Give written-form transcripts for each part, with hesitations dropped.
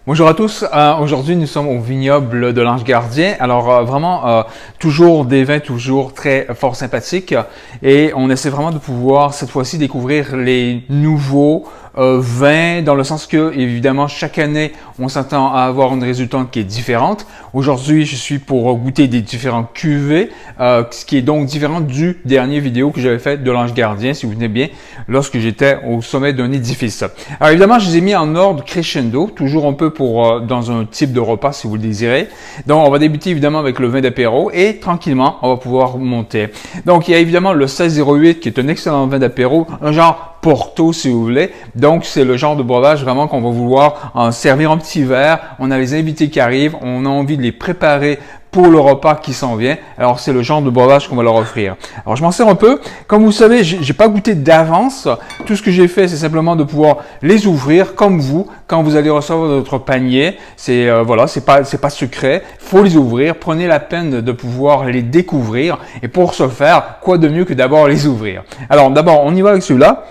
Bonjour à tous, aujourd'hui nous sommes au vignoble de l'Ange Gardien. Alors vraiment toujours des vins toujours très fort sympathiques et on essaie vraiment de pouvoir cette fois-ci découvrir les nouveaux vins dans le sens que évidemment chaque année on s'attend à avoir une résultante qui est différente. Aujourd'hui je suis pour goûter des différents cuvées, ce qui est donc différent du dernier vidéo que j'avais fait de l'Ange Gardien, si vous vous souvenez bien, lorsque j'étais au sommet d'un édifice. Alors évidemment je les ai mis en ordre crescendo, toujours un peu pour dans un type de repas si vous le désirez. Donc on va débuter évidemment avec le vin d'apéro et tranquillement on va pouvoir monter. Donc il y a évidemment le 1608 qui est un excellent vin d'apéro, un genre Porto si vous voulez. Donc c'est le genre de breuvage vraiment qu'on va vouloir en servir un petit verre. On a les invités qui arrivent, on a envie de les préparer pour le repas qui s'en vient. Alors c'est le genre de breuvage qu'on va leur offrir. Alors je m'en sers un peu. Comme vous savez, j'ai pas goûté d'avance. Tout ce que j'ai fait, c'est simplement de pouvoir les ouvrir comme vous quand vous allez recevoir votre panier. C'est voilà, c'est pas secret. Faut les ouvrir. Prenez la peine de pouvoir les découvrir. Et pour ce faire, quoi de mieux que d'abord les ouvrir. Alors d'abord, on y va avec celui-là.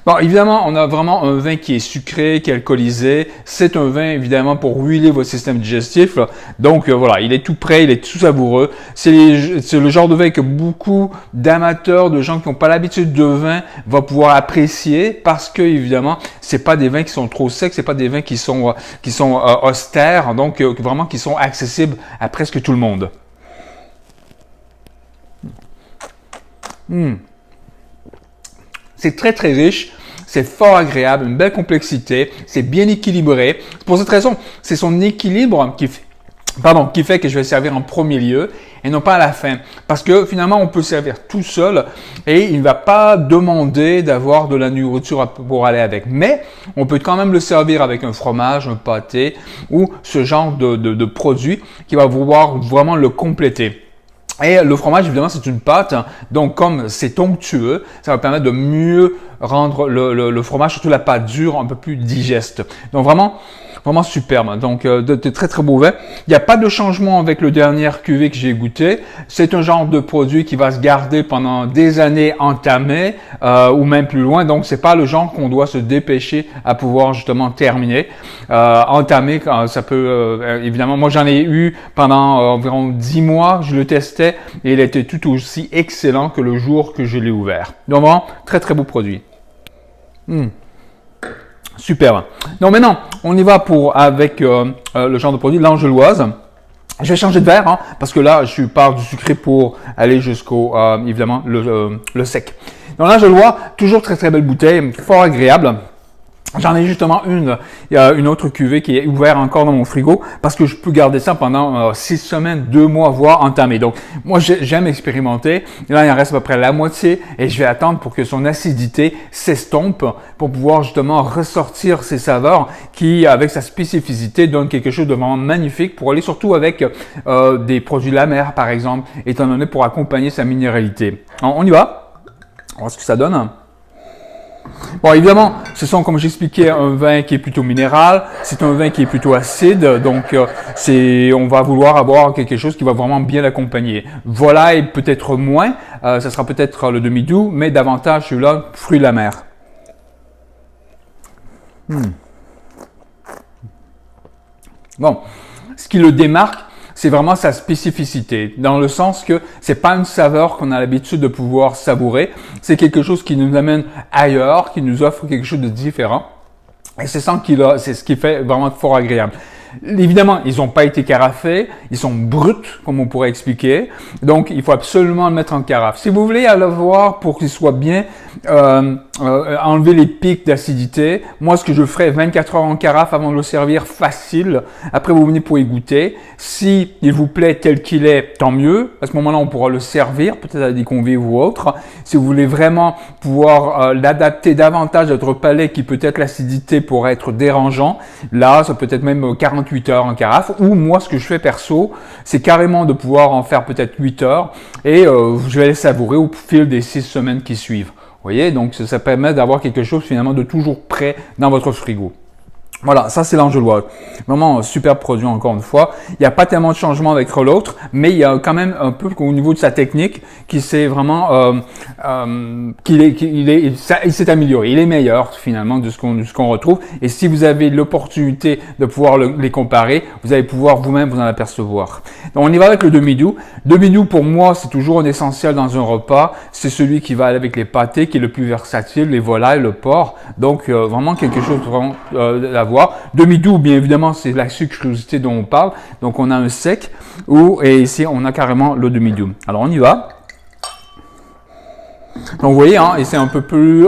Bon, évidemment, on a vraiment un vin qui est sucré, qui est alcoolisé. C'est un vin, évidemment, pour huiler votre système digestif. Donc, voilà, il est tout prêt, il est tout savoureux. C'est le genre de vin que beaucoup d'amateurs, de gens qui n'ont pas l'habitude de vin, vont pouvoir apprécier parce que, évidemment, c'est pas des vins qui sont trop secs, c'est pas des vins qui sont austères, donc vraiment qui sont accessibles à presque tout le monde. C'est très très riche, c'est fort agréable, une belle complexité, c'est bien équilibré. Pour cette raison, c'est son équilibre qui fait que je vais servir en premier lieu et non pas à la fin. Parce que finalement, on peut servir tout seul et il ne va pas demander d'avoir de la nourriture pour aller avec. Mais on peut quand même le servir avec un fromage, un pâté ou ce genre de produit qui va pouvoir vraiment le compléter. Et le fromage, évidemment, c'est une pâte, donc comme c'est onctueux, ça va permettre de mieux rendre le fromage, surtout la pâte dure, un peu plus digeste. Donc vraiment superbe. Donc de très très beaux vins. Il n'y a pas de changement avec le dernier cuvée que j'ai goûté. C'est un genre de produit qui va se garder pendant des années entamé ou même plus loin. Donc c'est pas le genre qu'on doit se dépêcher à pouvoir justement terminer. Entamer, ça peut évidemment. Moi j'en ai eu pendant environ 10 mois. Je le testais et il était tout aussi excellent que le jour que je l'ai ouvert. Donc vraiment très très beau produit. Super. Donc maintenant, on y va avec le genre de produit, l'Angeloise. Je vais changer de verre parce que là, je pars du sucré pour aller jusqu'au, évidemment, le sec. Donc l'Angeloise, toujours très très belle bouteille, fort agréable. J'en ai justement une autre cuvée qui est ouverte encore dans mon frigo parce que je peux garder ça pendant 6 semaines, 2 mois, voire entamé. Donc, moi, j'aime expérimenter. Là, il en reste à peu près la moitié et je vais attendre pour que son acidité s'estompe pour pouvoir justement ressortir ses saveurs qui, avec sa spécificité, donne quelque chose de vraiment magnifique pour aller surtout avec des produits de la mer, par exemple, étant donné pour accompagner sa minéralité. Alors, on y va. On va voir ce que ça donne. Bon, évidemment, ce sont, comme j'expliquais, un vin qui est plutôt minéral, c'est un vin qui est plutôt acide, donc on va vouloir avoir quelque chose qui va vraiment bien l'accompagner. Volaille peut-être moins, ça sera peut-être le demi-doux, mais davantage celui-là, fruit de la mer. Bon, ce qui le démarque, c'est vraiment sa spécificité, dans le sens que c'est pas une saveur qu'on a l'habitude de pouvoir savourer, c'est quelque chose qui nous amène ailleurs, qui nous offre quelque chose de différent. Et c'est ce qui fait vraiment fort agréable. Évidemment, ils n'ont pas été carafés, ils sont bruts, comme on pourrait expliquer. Donc, il faut absolument le mettre en carafe. Si vous voulez le voir pour qu'il soit bien, enlever les pics d'acidité, moi, ce que je ferais 24 heures en carafe avant de le servir facile. Après, vous venez pour y goûter. Si il vous plaît tel qu'il est, tant mieux. À ce moment-là, on pourra le servir, peut-être à des convives ou autres. Si vous voulez vraiment pouvoir l'adapter davantage à votre palais qui peut-être l'acidité pourrait être dérangeant, là, ça peut être même 48 heures en carafe. Ou moi, ce que je fais perso, c'est carrément de pouvoir en faire peut-être 8 heures et je vais les savourer au fil des 6 semaines qui suivent. Vous voyez, donc ça permet d'avoir quelque chose finalement de toujours prêt dans votre frigo. Voilà, ça c'est l'Angel. Vraiment un super produit encore une fois. Il n'y a pas tellement de changement avec l'autre, mais il y a quand même un peu au niveau de sa technique qui s'est vraiment il s'est amélioré. Il est meilleur finalement de ce qu'on retrouve. Et si vous avez l'opportunité de pouvoir les comparer, vous allez pouvoir vous-même vous en apercevoir. Donc on y va avec le demi-doux. Demi-doux pour moi c'est toujours un essentiel dans un repas. C'est celui qui va avec les pâtés, qui est le plus versatile, les volailles, le porc. Donc vraiment quelque chose vraiment voir. Demi-doux, bien évidemment, c'est la sucrosité dont on parle. Donc, on a un sec et ici, on a carrément le demi-doux. Alors, on y va. Donc, vous voyez, hein, et c'est un peu plus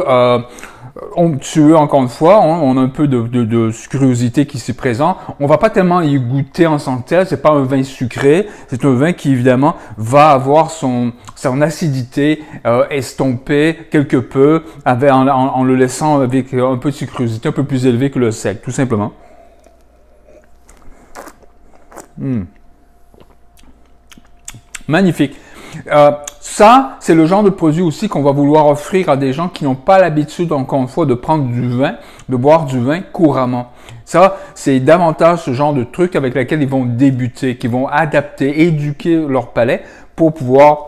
onctueux, encore une fois. Hein, on a un peu de sucrosité qui s'est présent. On va pas tellement y goûter en tant que tel. C'est pas un vin sucré. C'est un vin qui, évidemment, va avoir son acidité estompée quelque peu en le laissant avec un peu de sucrosité un peu plus élevée que le sec, tout simplement. Magnifique. Ça, c'est le genre de produit aussi qu'on va vouloir offrir à des gens qui n'ont pas l'habitude, encore une fois, de prendre du vin, de boire du vin couramment. Ça, c'est davantage ce genre de truc avec lequel ils vont débuter, qui vont adapter, éduquer leur palais pour pouvoir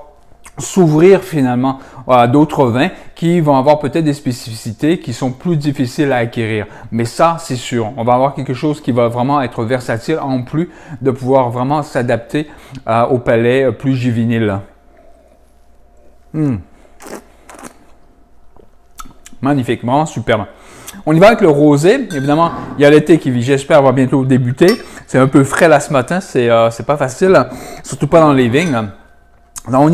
s'ouvrir finalement à d'autres vins qui vont avoir peut-être des spécificités qui sont plus difficiles à acquérir. Mais ça, c'est sûr. On va avoir quelque chose qui va vraiment être versatile en plus de pouvoir vraiment s'adapter au palais plus juvénile. Magnifique, vraiment superbe. On y va avec le rosé. Évidemment, il y a l'été qui, j'espère, va bientôt débuter. C'est un peu frais là ce matin, c'est pas facile, surtout pas dans les vignes. Là, on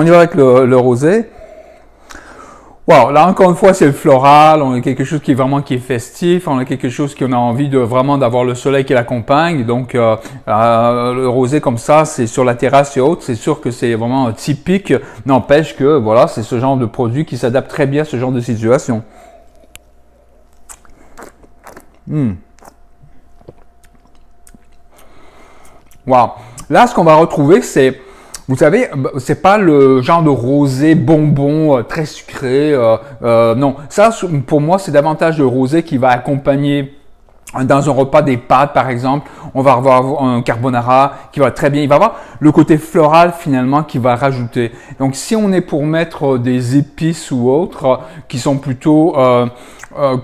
y va avec le rosé. Wow, là encore une fois, c'est le floral. On a quelque chose qui est festif. On a quelque chose qu'on a envie de vraiment d'avoir le soleil qui l'accompagne. Donc, le rosé comme ça, c'est sur la terrasse et autres. C'est sûr que c'est vraiment typique. N'empêche que, voilà, c'est ce genre de produit qui s'adapte très bien à ce genre de situation. Wow. Là, ce qu'on va retrouver, c'est, vous savez, c'est pas le genre de rosé bonbon très sucré. Non, ça, pour moi, c'est davantage le rosé qui va accompagner dans un repas des pâtes, par exemple. On va avoir un carbonara qui va très bien. Il va avoir le côté floral finalement qui va rajouter. Donc, si on est pour mettre des épices ou autres qui sont plutôt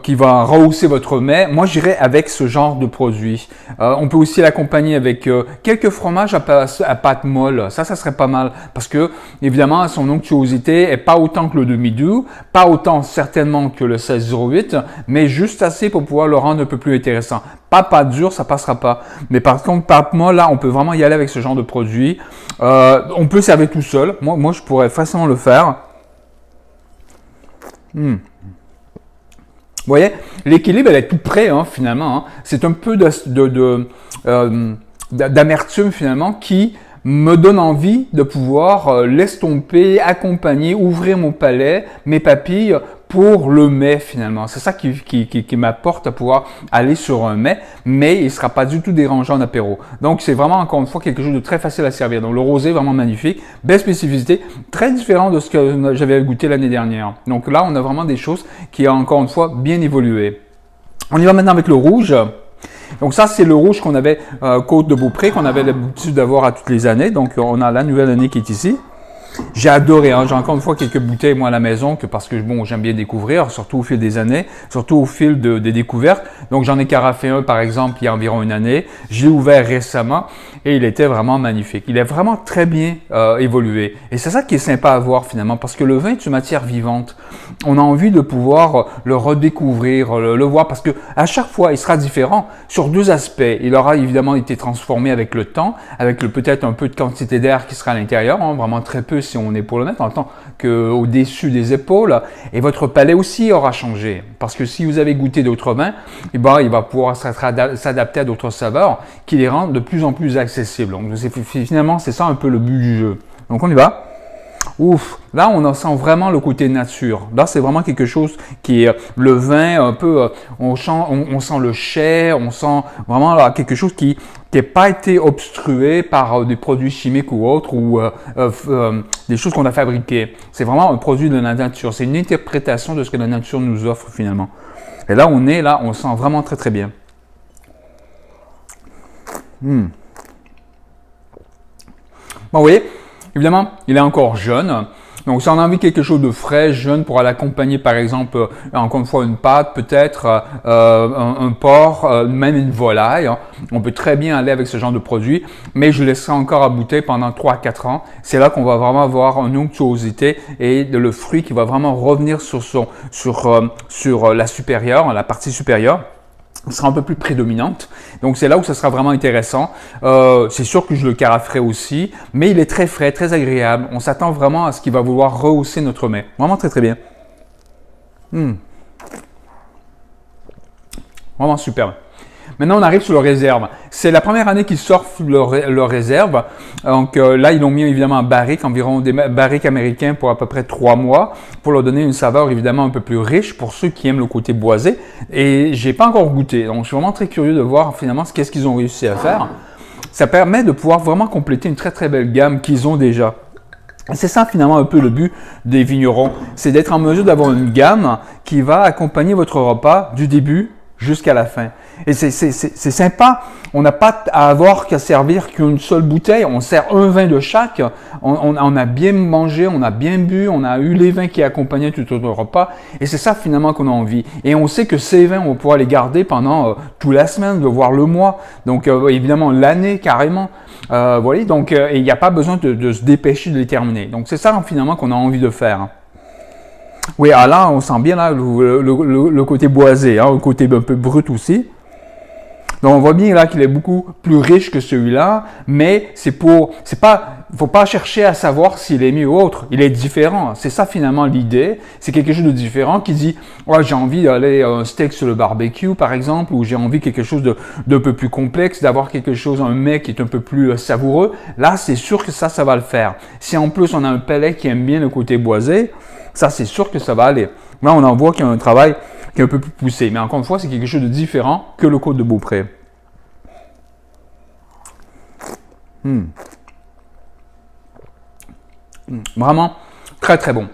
qui va rehausser votre mets, moi j'irais avec ce genre de produit. On peut aussi l'accompagner avec quelques fromages à pâte molle. Ça serait pas mal parce que évidemment son onctuosité est pas autant que le demi-doux, pas autant certainement que le 1608, mais juste assez pour pouvoir le rendre un peu plus intéressant. Pas pâte dure, ça passera pas. Mais par contre pâte molle, là on peut vraiment y aller avec ce genre de produit. On peut servir tout seul. Moi je pourrais facilement le faire. Vous voyez, l'équilibre, elle est tout près, hein, finalement. Hein. C'est un peu d'amertume, finalement, qui me donne envie de pouvoir l'estomper, accompagner, ouvrir mon palais, mes papilles pour le mets, finalement. C'est ça qui m'apporte à pouvoir aller sur un mets, mais il ne sera pas du tout dérangeant en apéro. Donc, c'est vraiment, encore une fois, quelque chose de très facile à servir. Donc, le rosé, vraiment magnifique. Belle spécificité, très différent de ce que j'avais goûté l'année dernière. Donc là, on a vraiment des choses qui ont, encore une fois, bien évolué. On y va maintenant avec le rouge. Donc ça, c'est le rouge qu'on avait Côte de Beaupré, qu'on avait l'habitude d'avoir à toutes les années. Donc, on a la nouvelle année qui est ici. J'ai adoré, hein. J'ai encore une fois quelques bouteilles moi à la maison parce que bon, j'aime bien découvrir, surtout au fil des années, surtout au fil des découvertes. Donc j'en ai carafé un par exemple il y a environ une année. Je l'ai ouvert récemment et il était vraiment magnifique. Il est vraiment très bien évolué. Et c'est ça qui est sympa à voir finalement parce que le vin est une matière vivante. On a envie de pouvoir le redécouvrir, le voir parce que à chaque fois il sera différent sur deux aspects. Il aura évidemment été transformé avec le temps, avec peut-être un peu de quantité d'air qui sera à l'intérieur, hein, vraiment très peu si on est pour le mettre en tant qu'au-dessus des épaules. Et votre palais aussi aura changé. Parce que si vous avez goûté d'autres vins, eh ben, il va pouvoir s'adapter à d'autres saveurs qui les rendent de plus en plus accessibles. Donc finalement, c'est ça un peu le but du jeu. Donc on y va. Ouf, là on sent vraiment le côté nature. Là c'est vraiment quelque chose qui est le vin un peu, on sent le chai, on sent vraiment là, quelque chose qui n'a pas été obstrué par des produits chimiques ou autres ou des choses qu'on a fabriquées. C'est vraiment un produit de la nature. C'est une interprétation de ce que la nature nous offre finalement. Et là on sent vraiment très très bien. Bon, vous voyez, évidemment, il est encore jeune. Donc, si on a envie de quelque chose de frais, jeune, pour aller accompagner, par exemple, encore une fois, une pâte, peut-être un porc, même une volaille, hein. On peut très bien aller avec ce genre de produit, mais je laisserai encore à bouteille pendant 3 à 4 ans. C'est là qu'on va vraiment avoir une onctuosité et le fruit qui va vraiment revenir sur la supérieure, la partie supérieure. Sera un peu plus prédominante. Donc, c'est là où ça sera vraiment intéressant. C'est sûr que je le caraferai aussi, mais il est très frais, très agréable. On s'attend vraiment à ce qu'il va vouloir rehausser notre mets. Vraiment très, très bien. Vraiment super. Maintenant, on arrive sur le réserve. C'est la première année qu'ils sortent leur réserve. Donc là, ils l'ont mis évidemment en barrique, environ des barriques américains pour à peu près 3 mois, pour leur donner une saveur évidemment un peu plus riche pour ceux qui aiment le côté boisé. Et j'ai pas encore goûté, donc je suis vraiment très curieux de voir finalement qu'est-ce qu'ils ont réussi à faire. Ça permet de pouvoir vraiment compléter une très très belle gamme qu'ils ont déjà. C'est ça finalement un peu le but des vignerons, c'est d'être en mesure d'avoir une gamme qui va accompagner votre repas du début jusqu'à la fin. Et c'est sympa, on n'a pas à avoir qu'à servir qu'une seule bouteille, on sert un vin de chaque, on a bien mangé, on a bien bu, on a eu les vins qui accompagnaient tout notre repas, et c'est ça finalement qu'on a envie. Et on sait que ces vins, on va pouvoir les garder pendant toute la semaine, voire le mois, donc évidemment l'année carrément. Voilà, donc il n'y a pas besoin de se dépêcher de les terminer. Donc c'est ça finalement qu'on a envie de faire. Oui, alors là, on sent bien là, le côté boisé, hein, le côté un peu brut aussi. Donc, on voit bien là qu'il est beaucoup plus riche que celui-là, mais faut pas chercher à savoir s'il est mieux ou autre. Il est différent. C'est ça finalement l'idée. C'est quelque chose de différent qui dit, ouais, j'ai envie d'aller un steak sur le barbecue, par exemple, ou j'ai envie de quelque chose d'un peu plus complexe, d'avoir quelque chose, un mets qui est un peu plus savoureux. Là, c'est sûr que ça va le faire. Si en plus on a un palais qui aime bien le côté boisé, ça, c'est sûr que ça va aller. Là, on en voit qu'il y a un travail qui est un peu plus poussé. Mais encore une fois, c'est quelque chose de différent que le Côte de Beaupré. Vraiment, très, très bon.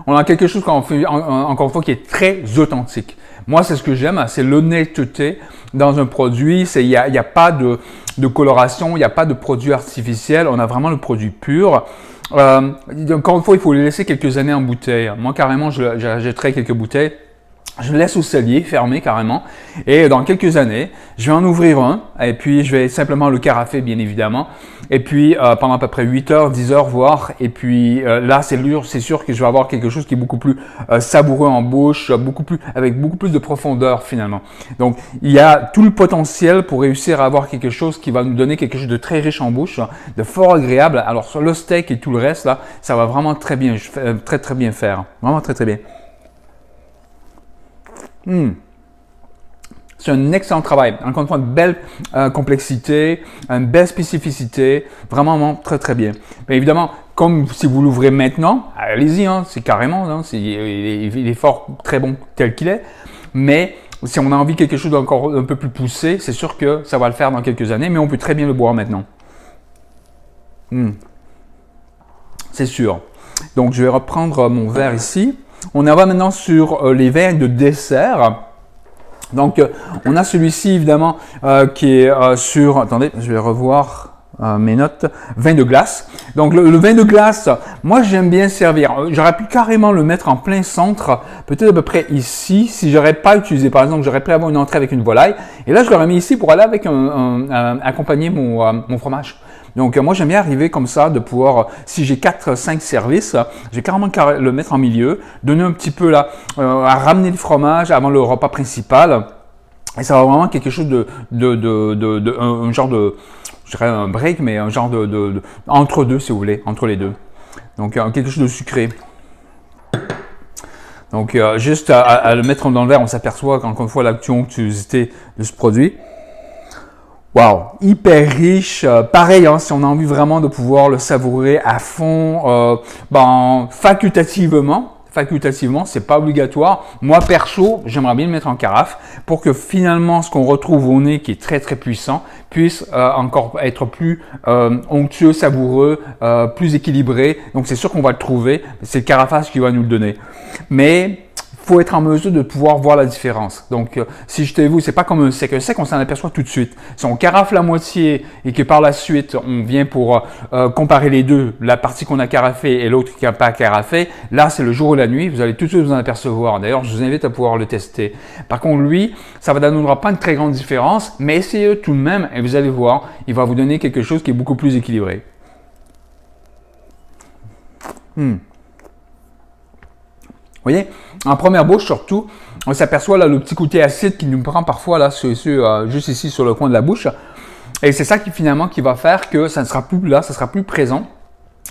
On a quelque chose, encore une fois, qui est très authentique. Moi, c'est ce que j'aime, c'est l'honnêteté dans un produit. Il n'y a pas de coloration, il n'y a pas de produit artificiel. On a vraiment le produit pur. Encore une fois, il faut les laisser quelques années en bouteille. Moi, carrément, j'achèterai quelques bouteilles. Je le laisse au cellier, fermé carrément. Et dans quelques années, je vais en ouvrir un. Et puis, je vais simplement le carafer, bien évidemment. Et puis, pendant à peu près 8 heures, 10 heures, voire. Et puis, là, c'est sûr que je vais avoir quelque chose qui est beaucoup plus savoureux en bouche, avec beaucoup plus de profondeur, finalement. Donc, il y a tout le potentiel pour réussir à avoir quelque chose qui va nous donner quelque chose de très riche en bouche, de fort agréable. Alors, sur le steak et tout le reste, là, ça va vraiment très bien faire. Vraiment très, très bien. C'est un excellent travail. Encore une fois, une belle complexité, une belle spécificité. Vraiment très, très bien. Mais évidemment, comme si vous l'ouvrez maintenant, allez-y, hein, c'est carrément, hein, il est fort, très bon tel qu'il est. Mais si on a envie de quelque chose d'encore un peu plus poussé, c'est sûr que ça va le faire dans quelques années, mais on peut très bien le boire maintenant. C'est sûr. Donc, je vais reprendre mon verre ici. On en va maintenant sur les vins de dessert. Donc, on a celui-ci évidemment qui est sur, attendez, je vais revoir mes notes, vin de glace. Donc, le vin de glace, moi j'aime bien servir. J'aurais pu carrément le mettre en plein centre, peut-être à peu près ici, si j'aurais pas utilisé, par exemple, j'aurais pu avoir une entrée avec une volaille. Et là, je l'aurais mis ici pour aller avec accompagner mon fromage. Donc, moi, j'aime bien arriver comme ça, de pouvoir, si j'ai 4-5 services, je vais carrément le mettre en milieu, donner un petit peu là, à ramener le fromage avant le repas principal. Et ça va vraiment quelque chose un genre de, je dirais un break, mais un genre entre deux, si vous voulez, entre les deux. Donc, quelque chose de sucré. Donc, juste à le mettre dans le verre, on s'aperçoit qu'encore une fois, l'onctuosité de ce produit. Wow, hyper riche. Pareil, hein, si on a envie vraiment de pouvoir le savourer à fond, facultativement, c'est pas obligatoire. Moi, perso, j'aimerais bien le mettre en carafe pour que finalement, ce qu'on retrouve au nez, qui est très très puissant, puisse encore être plus onctueux, savoureux, plus équilibré. Donc, c'est sûr qu'on va le trouver. C'est le carafage qui va nous le donner. Mais faut être en mesure de pouvoir voir la différence. Donc, si je te vous, c'est pas comme un sec. Un sec, on s'en aperçoit tout de suite. Si on carafe la moitié et que par la suite, on vient pour comparer les deux, la partie qu'on a carafée et l'autre qui n'a pas carafé, là, c'est le jour ou la nuit. Vous allez tout de suite vous en apercevoir. D'ailleurs, je vous invite à pouvoir le tester. Par contre, lui, ça ne donnera pas une très grande différence, mais essayez tout de même et vous allez voir, il va vous donner quelque chose qui est beaucoup plus équilibré. Vous voyez, en première bouche surtout, on s'aperçoit là le petit côté acide qui nous prend parfois là, juste ici sur le coin de la bouche. Et c'est ça qui finalement qui va faire que ça ne sera plus là, ça sera plus présent.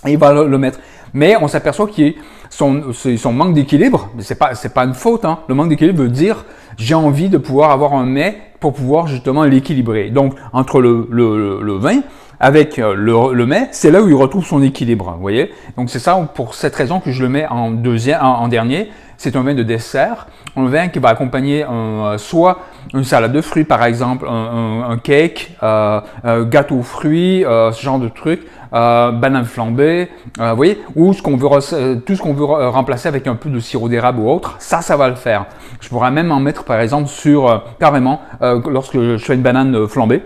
Et il va le mettre. Mais on s'aperçoit qu'il y a son manque d'équilibre. C'est pas une faute. Hein. Le manque d'équilibre veut dire j'ai envie de pouvoir avoir un mets pour pouvoir justement l'équilibrer. Donc entre le vin avec le mets, c'est là où il retrouve son équilibre. Vous voyez? Donc c'est ça pour cette raison que je le mets en dernier. C'est un vin de dessert, un vin qui va accompagner soit une salade de fruits par exemple, un cake, gâteau aux fruits, ce genre de truc, banane flambée, vous voyez, ou tout ce qu'on veut remplacer avec un peu de sirop d'érable ou autre, ça va le faire. Je pourrais même en mettre par exemple sur carrément lorsque je fais une banane flambée.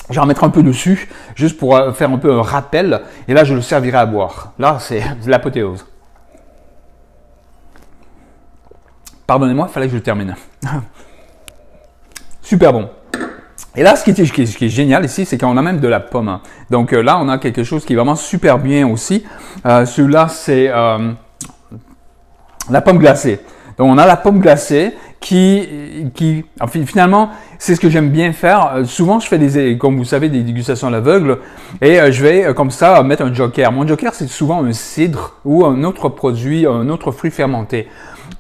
Je vais en mettre un peu dessus, juste pour faire un peu un rappel, et là je le servirai à boire. Là, c'est l'apothéose. Pardonnez-moi, il fallait que je le termine. Super bon. Et là, ce qui est génial ici, c'est qu'on a même de la pomme. Donc là, on a quelque chose qui est vraiment super bien aussi. Celui-là, c'est la pomme glacée. Donc, on a la pomme glacée finalement, c'est ce que j'aime bien faire. Souvent, je fais comme vous savez, des dégustations à l'aveugle et je vais comme ça mettre un joker. Mon joker, c'est souvent un cidre ou un autre produit, un autre fruit fermenté.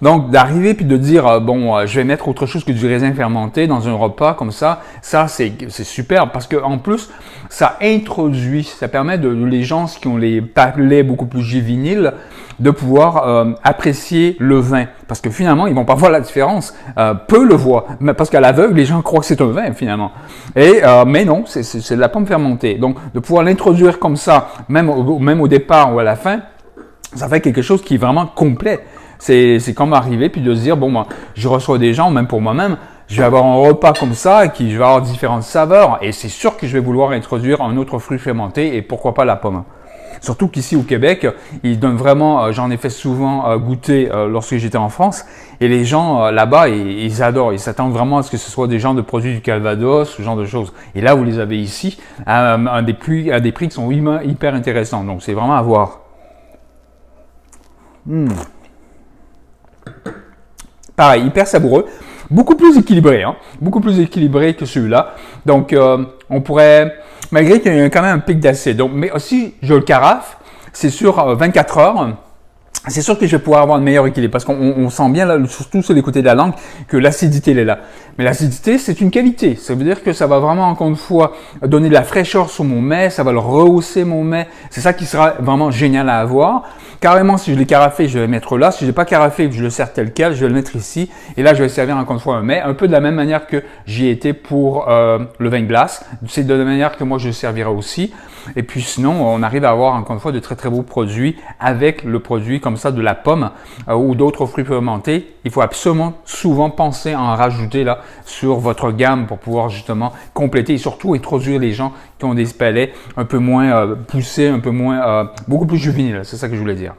Donc, d'arriver puis de dire, je vais mettre autre chose que du raisin fermenté dans un repas comme ça c'est super parce que en plus, ça introduit, ça permet les gens qui ont les palais beaucoup plus juvéniles de pouvoir apprécier le vin. Parce que finalement, ils vont pas voir la différence. Peu le voient. Parce qu'à l'aveugle, les gens croient que c'est un vin finalement. Mais non, c'est de la pomme fermentée. Donc, de pouvoir l'introduire comme ça, même au départ ou à la fin, ça fait quelque chose qui est vraiment complet. C'est comme arriver puis de se dire, je reçois des gens, même pour moi-même, je vais avoir un repas comme ça, je vais avoir différentes saveurs et c'est sûr que je vais vouloir introduire un autre fruit fermenté et pourquoi pas la pomme. Surtout qu'ici au Québec, ils donnent vraiment, j'en ai fait souvent goûter lorsque j'étais en France et les gens là-bas, ils adorent, ils s'attendent vraiment à ce que ce soit des gens de produits du Calvados, ce genre de choses. Et là, vous les avez ici à des prix qui sont hyper intéressants. Donc, c'est vraiment à voir. Pareil, hyper savoureux, beaucoup plus équilibré, beaucoup plus équilibré que celui-là. Donc, on pourrait, malgré qu'il y a quand même un pic d'acide, mais aussi je le carafe, c'est sur 24 heures. C'est sûr que je vais pouvoir avoir un meilleur équilibre parce qu'on sent bien, là, surtout sur les côtés de la langue, que l'acidité elle est là. Mais l'acidité, c'est une qualité. Ça veut dire que ça va vraiment, encore une fois, donner de la fraîcheur sur mon mets, ça va le rehausser mon mets. C'est ça qui sera vraiment génial à avoir. Carrément, si je l'ai carafé, je vais le mettre là. Si je ne l'ai pas carafé et que je le sers tel quel, je vais le mettre ici. Et là, je vais servir encore une fois un mets, un peu de la même manière que j'y étais pour le vin de glace. C'est de la manière que moi, je le servirai aussi. Et puis sinon, on arrive à avoir encore une fois de très très beaux produits avec le produit comme ça de la pomme ou d'autres fruits fermentés. Il faut absolument souvent penser à en rajouter là sur votre gamme pour pouvoir justement compléter et surtout introduire les gens qui ont des palais un peu moins poussés, un peu moins, beaucoup plus juvéniles. C'est ça que je voulais dire.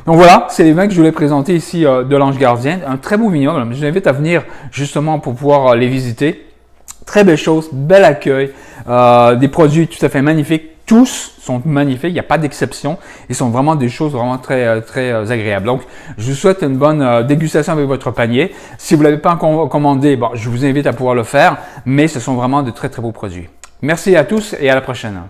Donc voilà, c'est les vins que je voulais présenter ici de l'Ange Gardien. Un très beau vignoble. Je vous invite à venir justement pour pouvoir les visiter. Très belle chose, bel accueil, des produits tout à fait magnifiques. Tous sont magnifiques, il n'y a pas d'exception. Ils sont vraiment des choses vraiment très, très agréables. Donc, je vous souhaite une bonne dégustation avec votre panier. Si vous ne l'avez pas encore commandé, je vous invite à pouvoir le faire. Mais ce sont vraiment de très, très beaux produits. Merci à tous et à la prochaine.